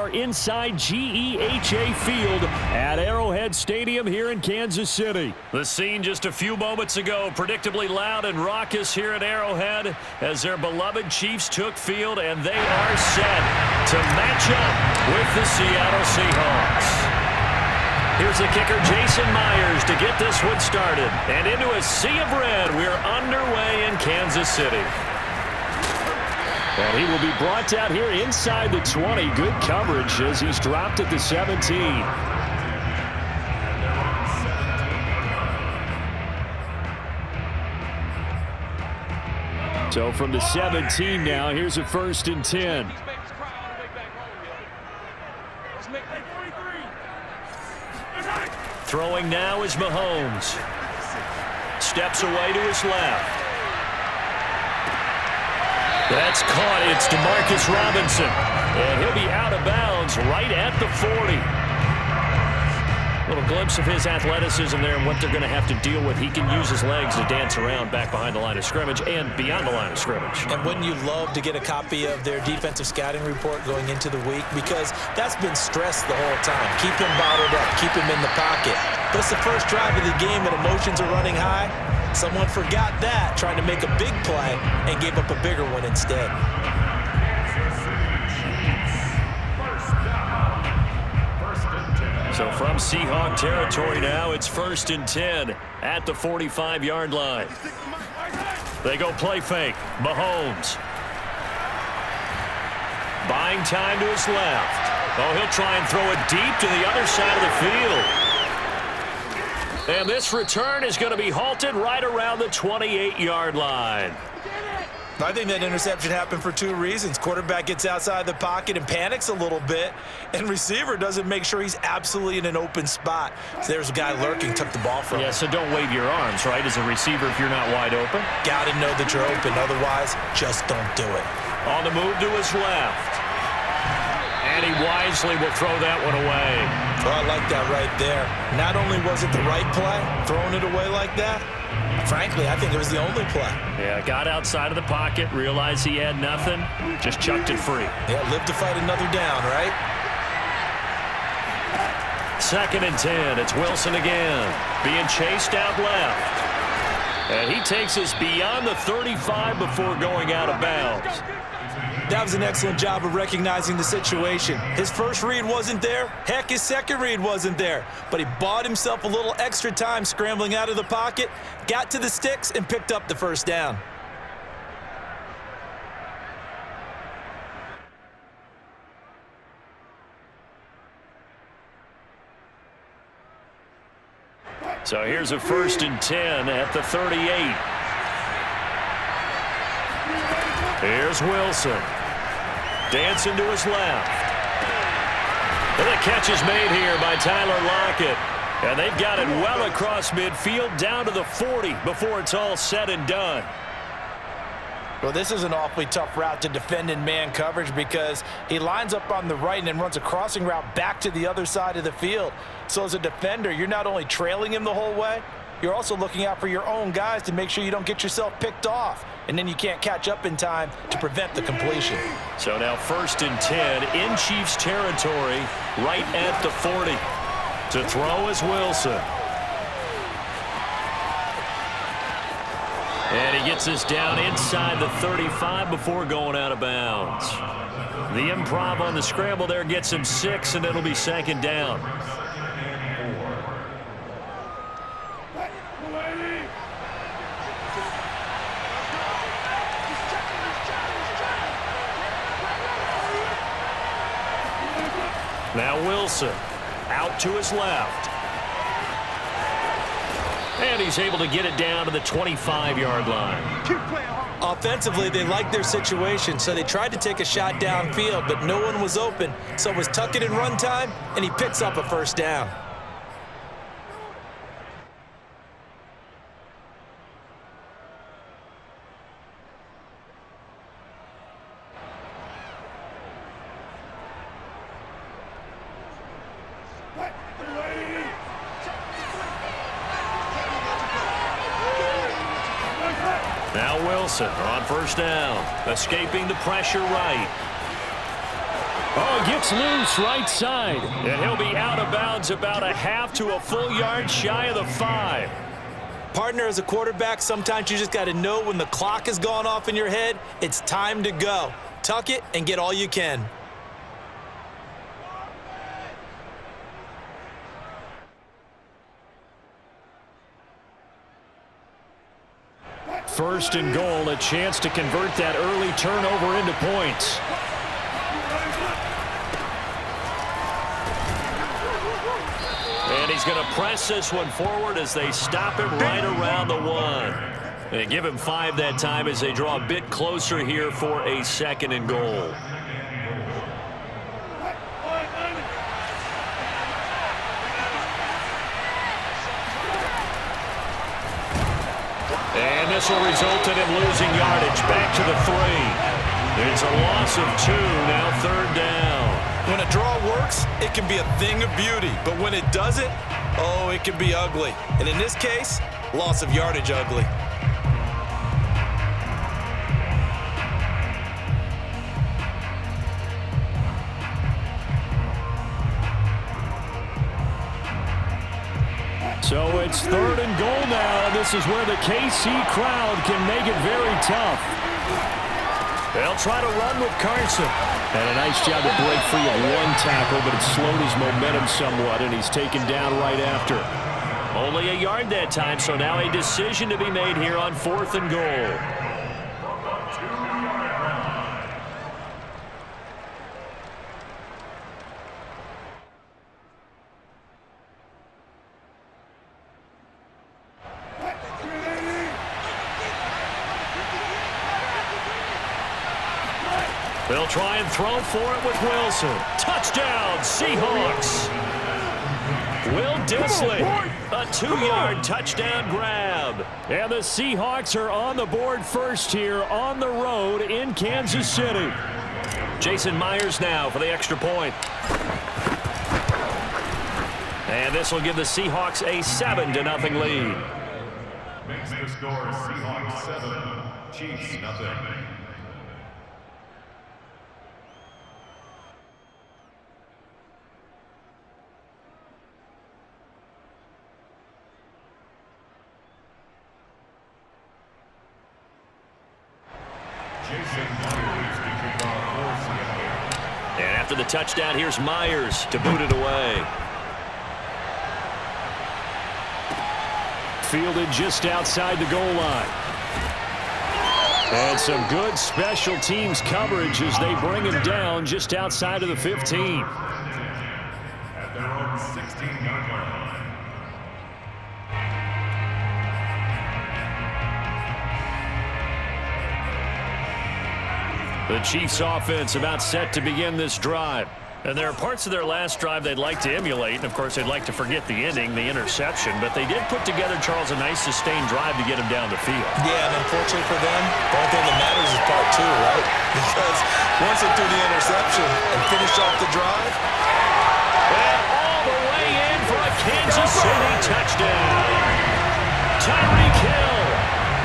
are inside GEHA Field at Arrowhead Stadium here in Kansas City. The scene just a few moments ago, predictably loud and raucous here at Arrowhead as their beloved Chiefs took field, and they are set to match up with the Seattle Seahawks. Here's the kicker, Jason Myers, to get this one started. And into a sea of red, we're underway in Kansas City. And he will be brought down here inside the 20. Good coverage as he's dropped at the 17. So from the 17 now, here's a 1st and 10. Throwing now is Mahomes. Steps away to his left. That's caught. It's Demarcus Robinson. And he'll be out of bounds right at the 40. Little glimpse of his athleticism there and what they're going to have to deal with. He can use his legs to dance around back behind the line of scrimmage and beyond the line of scrimmage. And wouldn't you love to get a copy of their defensive scouting report going into the week? Because that's been stressed the whole time. Keep him bottled up. Keep him in the pocket. But it's the first drive of the game and emotions are running high. Someone forgot that, trying to make a big play and gave up a bigger one instead. So from Seahawk territory now, it's 1st and 10 at the 45-yard line. They go play fake. Mahomes. Buying time to his left. Oh, he'll try and throw it deep to the other side of the field. And this return is going to be halted right around the 28-yard line. I think that interception happened for 2 reasons. Quarterback gets outside the pocket and panics a little bit, and receiver doesn't make sure he's absolutely in an open spot. So there's a guy lurking, took the ball from him. Yeah, so don't wave your arms, right, as a receiver if you're not wide open. Got to know that you're open. Otherwise, just don't do it. On the move to his left. And he wisely will throw that one away. Well, I like that right there. Not only was it the right play, throwing it away like that, frankly, I think it was the only play. Yeah, got outside of the pocket, realized he had nothing, just chucked it free. Yeah, live to fight another down, right? 2nd and 10. It's Wilson again, being chased out left. And he takes us beyond the 35 before going out of bounds. That was an excellent job of recognizing the situation. His first read wasn't there. Heck, his second read wasn't there. But he bought himself a little extra time scrambling out of the pocket, got to the sticks, and picked up the 1st down. So here's a 1st and 10 at the 38. Here's Wilson. Dancing to his left. And the catch is made here by Tyler Lockett. And they've got it well across midfield down to the 40 before it's all said and done. Well, this is an awfully tough route to defend in man coverage because he lines up on the right and then runs a crossing route back to the other side of the field. So as a defender, you're not only trailing him the whole way, you're also looking out for your own guys to make sure you don't get yourself picked off. And then you can't catch up in time to prevent the completion. So now 1st and 10 in Chiefs territory right at the 40. To throw is Wilson. And he gets this down inside the 35 before going out of bounds. The improv on the scramble there gets him 6, and it'll be 2nd down. Now Wilson out to his left. And he's able to get it down to the 25-yard line. Offensively, they liked their situation, so they tried to take a shot downfield, but no one was open. So it was tuck it and run time, and he picks up a 1st down. Now Wilson on 1st down, escaping the pressure right. Oh, he gets loose right side. And he'll be out of bounds about a half to a full yard shy of the 5. Partner, as a quarterback, sometimes you just got to know when the clock has gone off in your head, it's time to go. Tuck it and get all you can. First and goal, a chance to convert that early turnover into points. And he's going to press this one forward as they stop him right around the 1. They give him 5 that time as they draw a bit closer here for a second and goal. And this will result in him losing yardage back to the 3. It's a loss of 2, now 3rd down. When a draw works, it can be a thing of beauty. But when it doesn't, oh, it can be ugly. And in this case, loss of yardage ugly. So it's 3rd and goal now. This is where the KC crowd can make it very tough. They'll try to run with Carson. And a nice job to break free of 1 tackle, but it slowed his momentum somewhat, and he's taken down right after. Only a yard that time, so now a decision to be made here on 4th and goal. They'll try and throw for it with Wilson. Touchdown, Seahawks. Will Disley, a 2-yard touchdown grab. And the Seahawks are on the board first here on the road in Kansas City. Jason Myers now for the extra point. And this will give the Seahawks a 7-0 lead. Makes the score Seahawks 7, Chiefs 0. And after the touchdown, here's Myers to boot it away. Fielded just outside the goal line. And some good special teams coverage as they bring him down just outside of the 15. At their own 16-yard line. The Chiefs offense about set to begin this drive. And there are parts of their last drive they'd like to emulate. And, of course, they'd like to forget the ending, the interception. But they did put together, Charles, a nice sustained drive to get him down the field. Yeah, and unfortunately for them, the only thing that matters is part 2, right? Because once they threw the interception and finished off the drive. And all the way in for a Kansas City touchdown. Tyreek Hill,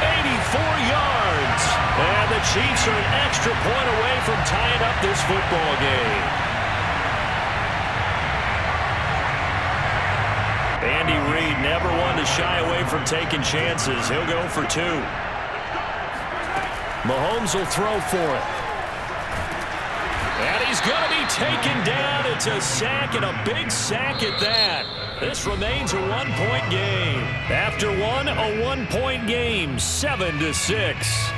84 yards. And the Chiefs are an extra point away from tying up this football game. Andy Reid never one to shy away from taking chances. He'll go for 2. Mahomes will throw for it. And he's going to be taken down. It's a sack, and a big sack at that. This remains a 1-point game. After one, a 1-point game, 7-6.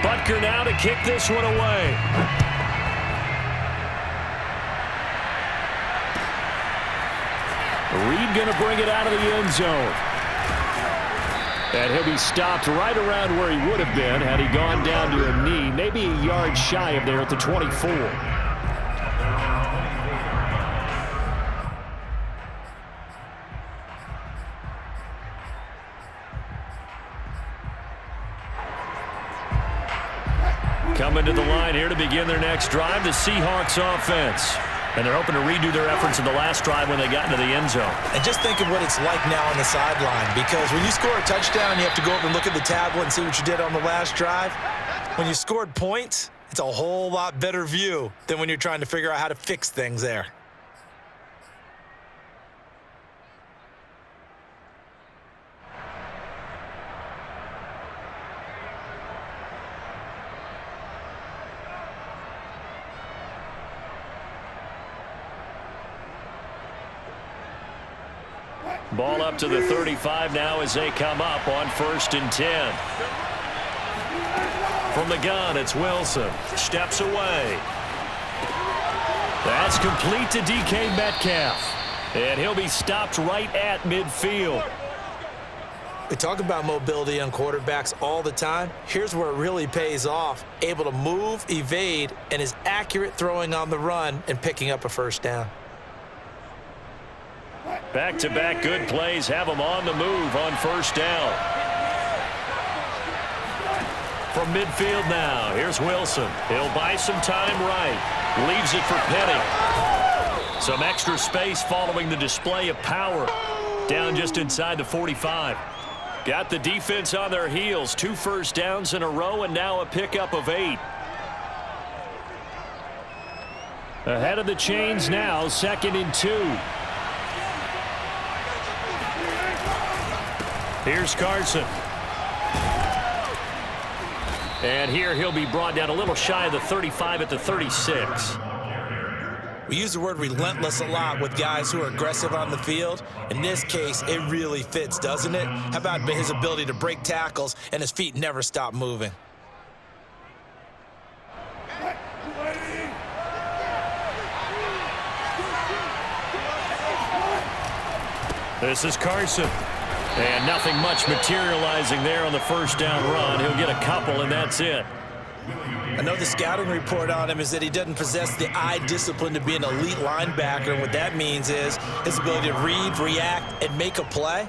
Butker now to kick this one away. Reed going to bring it out of the end zone. And he'll be stopped right around where he would have been had he gone down to a knee, maybe a yard shy of there at the 24. Coming to the line here to begin their next drive, the Seahawks offense. And they're hoping to redo their efforts in the last drive when they got into the end zone. And just think of what it's like now on the sideline, because when you score a touchdown, you have to go over and look at the tablet and see what you did on the last drive. When you scored points, it's a whole lot better view than when you're trying to figure out how to fix things there. Ball up to the 35 now as they come up on 1st and 10. From the gun, it's Wilson. Steps away. That's complete to DK Metcalf. And he'll be stopped right at midfield. We talk about mobility on quarterbacks all the time. Here's where it really pays off. Able to move, evade, and is accurate throwing on the run and picking up a first down. Back-to-back good plays have them on the move on 1st down. From midfield now, here's Wilson. He'll buy some time right. Leaves it for Penny. Some extra space following the display of power. Down just inside the 45. Got the defense on their heels. 2 first downs in a row and now a pickup of 8. Ahead of the chains now, 2nd and 2. Here's Carson. And here he'll be brought down a little shy of the 35 at the 36. We use the word relentless a lot with guys who are aggressive on the field. In this case, it really fits, doesn't it? How about his ability to break tackles and his feet never stop moving? This is Carson. And nothing much materializing there on the 1st down run. He'll get a couple, and that's it. I know the scouting report on him is that he doesn't possess the eye discipline to be an elite linebacker. And what that means is his ability to read, react, and make a play.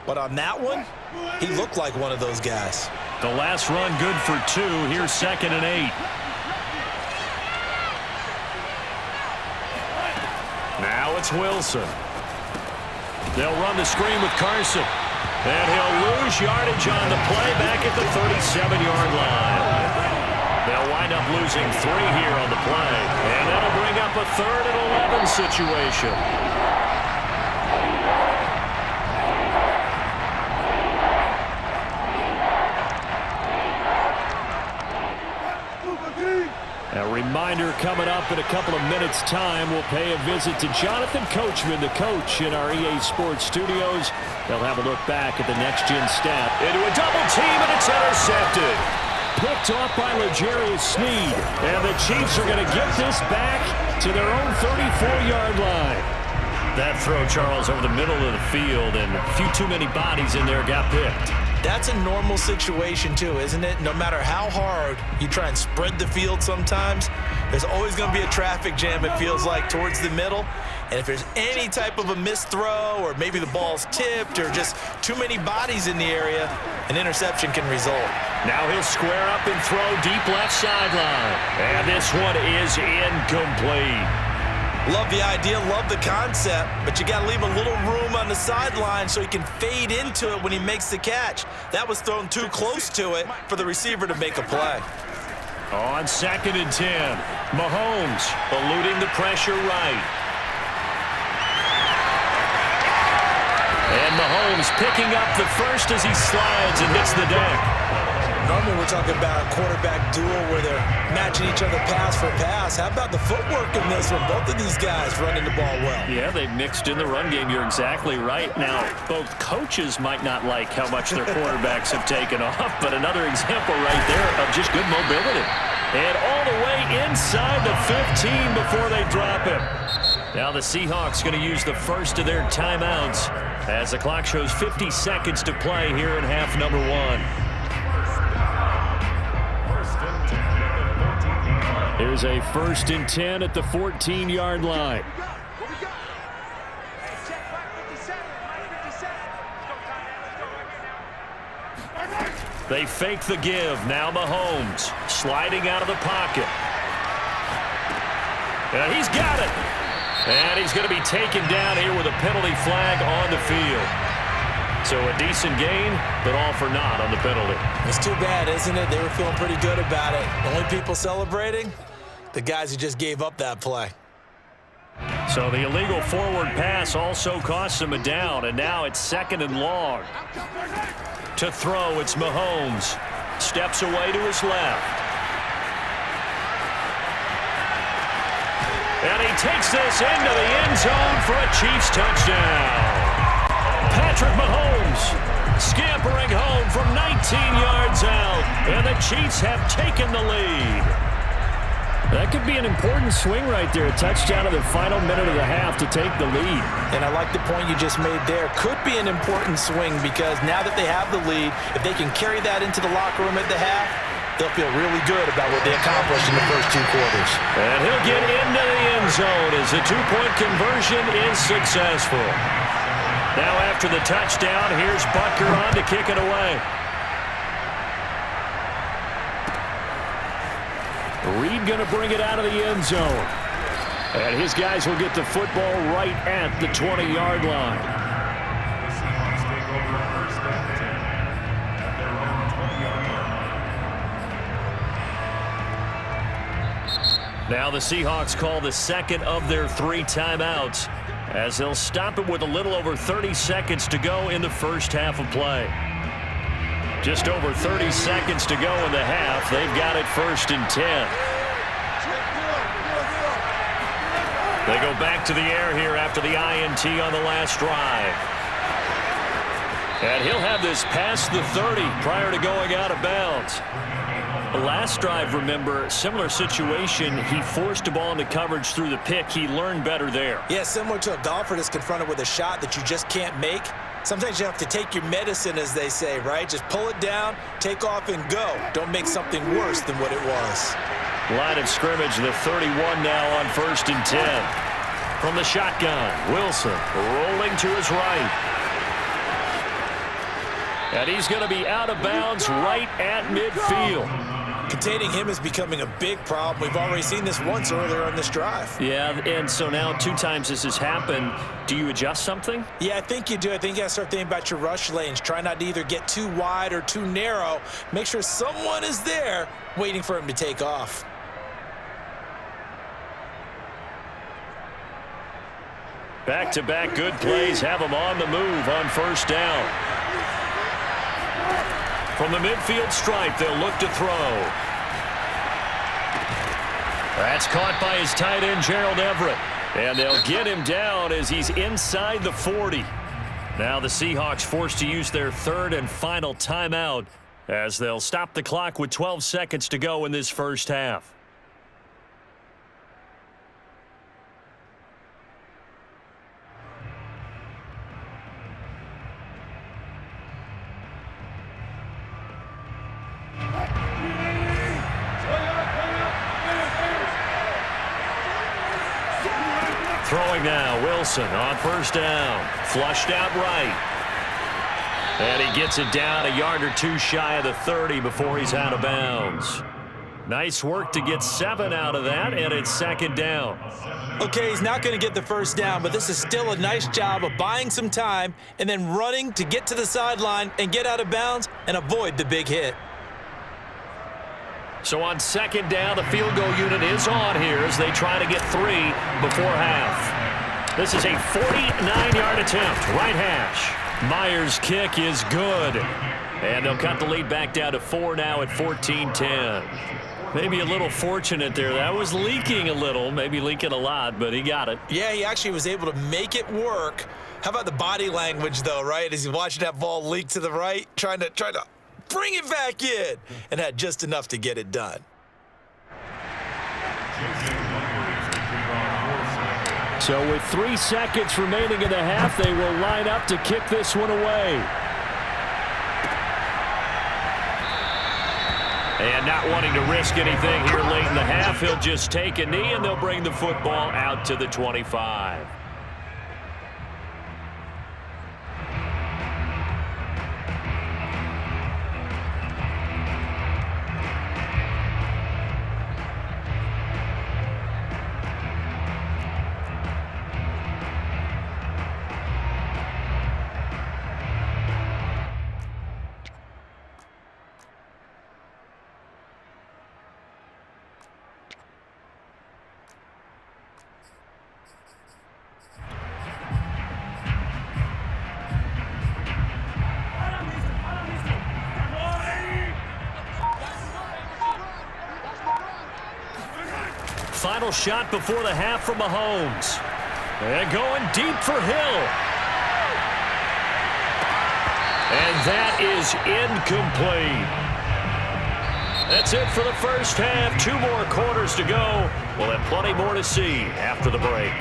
But on that one, he looked like one of those guys. The last run good for 2. Here's 2nd and 8. Now it's Wilson. They'll run the screen with Carson. And he'll lose yardage on the play back at the 37-yard line. They'll wind up losing 3 here on the play. And that'll bring up a 3rd and 11 situation. A reminder coming up in a couple of minutes' time. We'll pay a visit to Jonathan Coachman, the coach in our EA Sports studios. They'll have a look back at the next-gen stat. Into a double team, and it's intercepted. Picked off by L'Jarius Sneed. And the Chiefs are going to get this back to their own 34-yard line. That throw, Charles, over the middle of the field, and a few too many bodies in there got picked. That's a normal situation too, isn't it? No matter how hard you try and spread the field sometimes, there's always going to be a traffic jam, it feels like, towards the middle. And if there's any type of a missed throw, or maybe the ball's tipped, or just too many bodies in the area, an interception can result. Now he'll square up and throw deep left sideline. And this one is incomplete. Love the idea, love the concept, but you got to leave a little room on the sideline so he can fade into it when he makes the catch. That was thrown too close to it for the receiver to make a play. On 2nd and 10, Mahomes eluding the pressure right. And Mahomes picking up the first as he slides and hits the deck. Normally we're talking about a quarterback duel where they're matching each other pass for pass. How about the footwork in this one? Both of these guys running the ball well. Yeah, they've mixed in the run game. You're exactly right. Now, both coaches might not like how much their quarterbacks have taken off, but another example right there of just good mobility. And all the way inside the 15 before they drop him. Now the Seahawks going to use the first of their timeouts as the clock shows 50 seconds to play here in half number 1. Here's a 1st and 10 at the 14-yard line. They fake the give. Now Mahomes sliding out of the pocket. And he's got it. And he's going to be taken down here with a penalty flag on the field. So a decent gain, but all for naught on the penalty. It's too bad, isn't it? They were feeling pretty good about it. The only people celebrating, the guys who just gave up that play. So the illegal forward pass also costs him a down, and now it's 2nd and long. To throw, it's Mahomes. Steps away to his left. And he takes this into the end zone for a Chiefs touchdown. Patrick Mahomes scampering home from 19 yards out, and the Chiefs have taken the lead. That could be an important swing right there. A touchdown in the final minute of the half to take the lead. And I like the point you just made there. Could be an important swing because now that they have the lead, if they can carry that into the locker room at the half, they'll feel really good about what they accomplished in the first 2 quarters. And he'll get into the end zone as the 2-point conversion is successful. Now after the touchdown, here's Butker on to kick it away. Reed going to bring it out of the end zone. And his guys will get the football right at the 20-yard line. The Seahawks take over first and 10 at their own 20-yard line. Now the Seahawks call the second of their 3 timeouts as they'll stop it with a little over 30 seconds to go in the first half of play. Just over 30 seconds to go in the half. They've got it 1st and 10. They go back to the air here after the INT on the last drive. And he'll have this past the 30 prior to going out of bounds. The last drive, remember, similar situation. He forced a ball into coverage through the pick. He learned better there. Yeah, similar to a golfer that's confronted with a shot that you just can't make. Sometimes you have to take your medicine, as they say, right? Just pull it down, take off, and go. Don't make something worse than what it was. Line of scrimmage, the 31 now on 1st and 10. From the shotgun, Wilson rolling to his right. And he's going to be out of bounds right at midfield. Containing him is becoming a big problem. We've already seen this once earlier on this drive. Yeah, and so now 2 times this has happened. Do you adjust something? Yeah, I think you do. I think you got to start thinking about your rush lanes. Try not to either get too wide or too narrow. Make sure someone is there waiting for him to take off. Back-to-back good plays have him on the move on 1st down. From the midfield stripe, they'll look to throw. That's caught by his tight end, Gerald Everett. And they'll get him down as he's inside the 40. Now the Seahawks forced to use their 3rd and final timeout as they'll stop the clock with 12 seconds to go in this first half. Throwing now, Wilson on 1st down. Flushed out right. And he gets it down a yard or 2 shy of the 30 before he's out of bounds. Nice work to get 7 out of that, and it's 2nd down. Okay, he's not going to get the 1st down, but this is still a nice job of buying some time and then running to get to the sideline and get out of bounds and avoid the big hit. So on 2nd down, the field goal unit is on here as they try to get 3 before half. This is a 49-yard attempt, right hash. Myers' kick is good. And they'll cut the lead back down to 4 now at 14-10. Maybe a little fortunate there. That was leaking a little, maybe leaking a lot, but he got it. Yeah, he actually was able to make it work. How about the body language, though, right? As he's watching that ball leak to the right, trying to bring it back in, and had just enough to get it done. So with 3 seconds remaining in the half, they will line up to kick this one away. And not wanting to risk anything here late in the half, he'll just take a knee, and they'll bring the football out to the 25. final shot before the half from Mahomes. And going deep for Hill. And that is incomplete. That's it for the first half. 2 more quarters to go. We'll have plenty more to see after the break.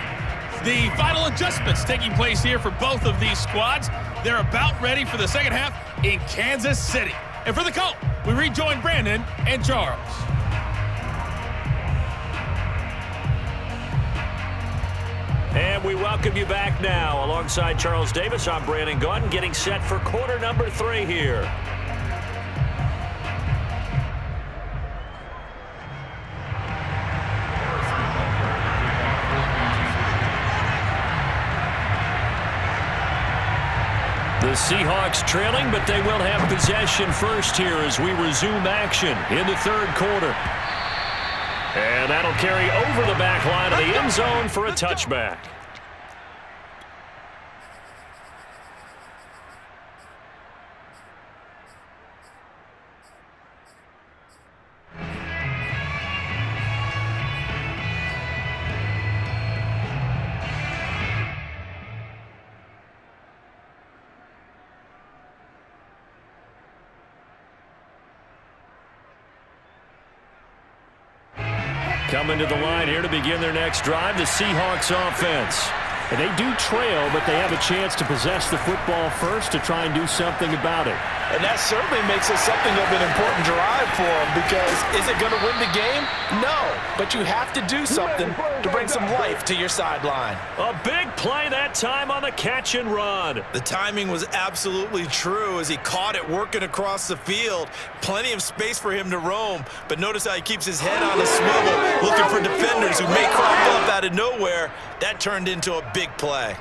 The final adjustments taking place here for both of these squads. They're about ready for the second half in Kansas City. And for the call, we rejoin Brandon and Charles. And we welcome you back now. Alongside Charles Davis, I'm Brandon Gunn, getting set for quarter number 3 here. The Seahawks trailing, but they will have possession first here as we resume action in the third quarter. And that'll carry over the back line of the end zone for a touchback. Coming to the line here to begin their next drive, the Seahawks offense. And they do trail, but they have a chance to possess the football first to try and do something about it. And that certainly makes it something of an important drive for them, because is it going to win the game? No, but you have to do something to bring some life to your sideline. A big play that time on the catch and run. The timing was absolutely true as he caught it working across the field. Plenty of space for him to roam, but notice how he keeps his head on a swivel, looking for defenders who may crop up out of nowhere. That turned into a big play.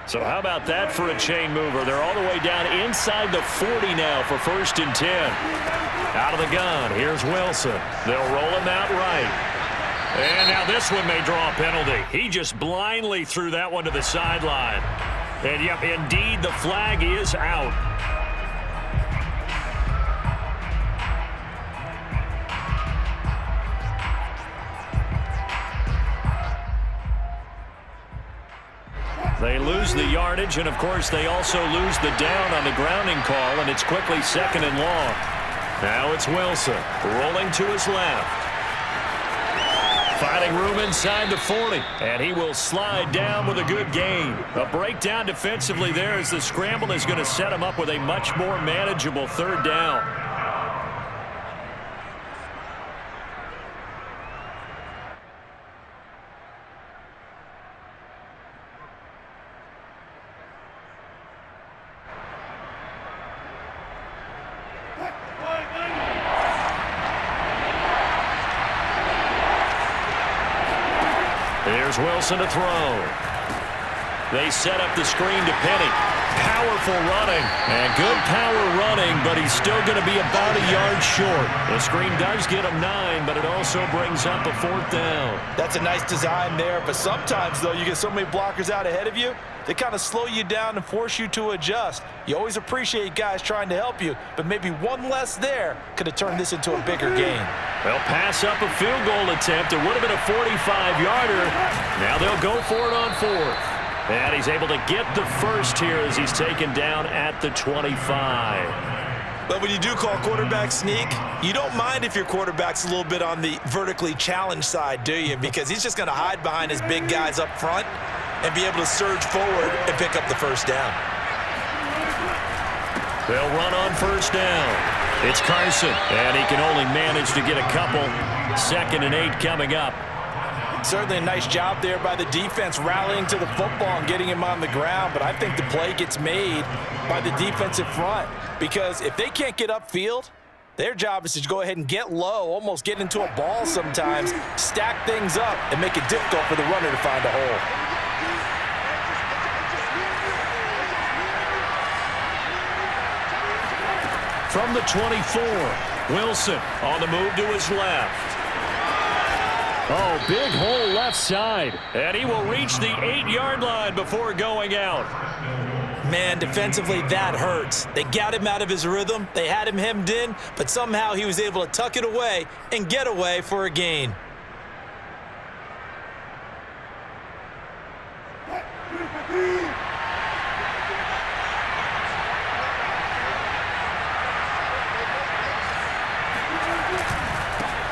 So how about that for a chain mover? They're all the way down inside the 40 now for 1st and 10. Out of the gun, here's Wilson. They'll roll him out right. And now this one may draw a penalty. He just blindly threw that one to the sideline. And yep, indeed, the flag is out. They lose the yardage, and of course they also lose the down on the grounding call, and it's quickly 2nd and long. Now it's Wilson rolling to his left. Finding room inside the 40, and he will slide down with a good gain. A breakdown defensively there as the scramble is going to set him up with a much more manageable 3rd down. Here's Wilson to throw. They set up the screen to Penny. Powerful running. And good power running, but he's still going to be about a yard short. The screen does get him 9, but it also brings up a 4th down. That's a nice design there, but sometimes, though, you get so many blockers out ahead of you, they kind of slow you down and force you to adjust. You always appreciate guys trying to help you, but maybe one less there could have turned this into a bigger game. They'll pass up a field goal attempt. It would have been a 45-yarder. Now they'll go for it on 4th. And he's able to get the first here as he's taken down at the 25. But when you do call quarterback sneak, you don't mind if your quarterback's a little bit on the vertically challenged side, do you? Because he's just going to hide behind his big guys up front and be able to surge forward and pick up the first down. They'll run on 1st down. It's Carson, and he can only manage to get a couple. 2nd and 8 coming up. Certainly a nice job there by the defense rallying to the football and getting him on the ground, but I think the play gets made by the defensive front, because if they can't get upfield, their job is to go ahead and get low, almost get into a ball sometimes, stack things up, and make it difficult for the runner to find a hole. From the 24, Wilson on the move to his left. Oh, big hole left side. And he will reach the 8-yard line before going out. Man, defensively, that hurts. They got him out of his rhythm. They had him hemmed in, but somehow he was able to tuck it away and get away for a gain.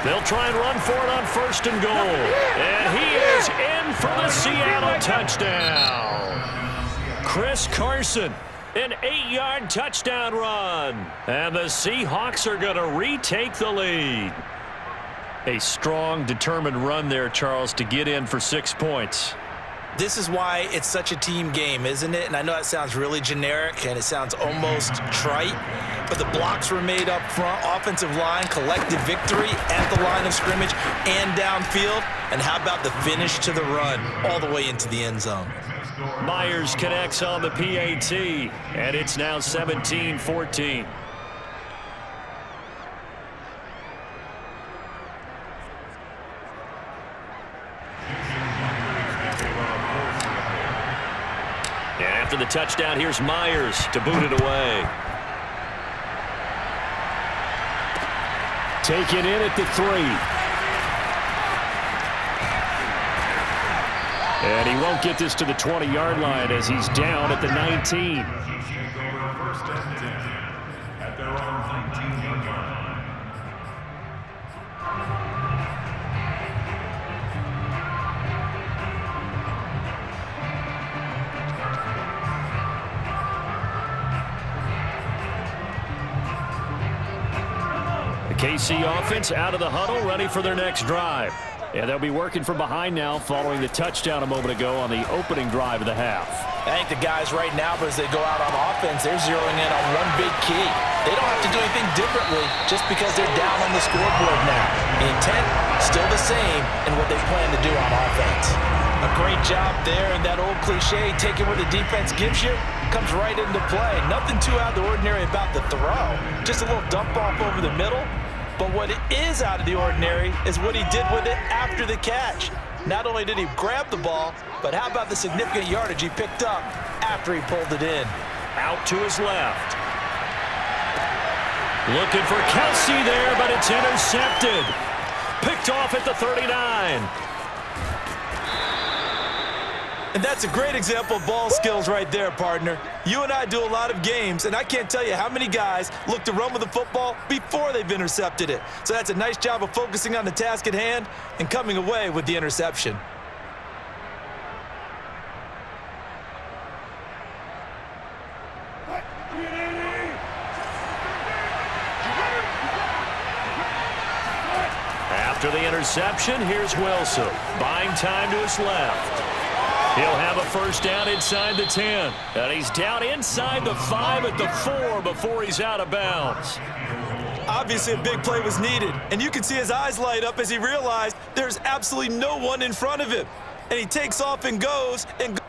They'll try and run for it on 1st and goal. And he is in for the Seattle touchdown. Chris Carson, an 8-yard touchdown run. And the Seahawks are going to retake the lead. A strong, determined run there, Charles, to get in for 6 points. This is why it's such a team game, isn't it? And I know that sounds really generic and it sounds almost trite, but the blocks were made up front, offensive line, collective victory at the line of scrimmage and downfield. And how about the finish to the run all the way into the end zone? Myers connects on the PAT, and it's now 17-14. After the touchdown, here's Myers to boot it away. Taken in at the 3. And he won't get this to the 20-yard line as he's down at the 19. At their own 19-yard line. KC offense out of the huddle, ready for their next drive. And they'll be working from behind now following the touchdown a moment ago on the opening drive of the half. I think the guys right now, but as they go out on offense, they're zeroing in on one big key. They don't have to do anything differently just because they're down on the scoreboard now. The intent, still the same in what they plan to do on offense. A great job there, and that old cliche, taking what the defense gives you, comes right into play. Nothing too out of the ordinary about the throw. Just a little dump off over the middle. But what is out of the ordinary is what he did with it after the catch. Not only did he grab the ball, but how about the significant yardage he picked up after he pulled it in? Out to his left. Looking for Kelsey there, but it's intercepted. Picked off at the 39. And that's a great example of ball skills right there, partner. You and I do a lot of games, and I can't tell you how many guys look to run with the football before they've intercepted it. So that's a nice job of focusing on the task at hand and coming away with the interception. After the interception, here's Wilson. Buying time to his left. He'll have a first down inside the 10. And he's down inside the 5 at the 4 before he's out of bounds. Obviously, a big play was needed, and you can see his eyes light up as he realized there's absolutely no one in front of him. And he takes off and goes, and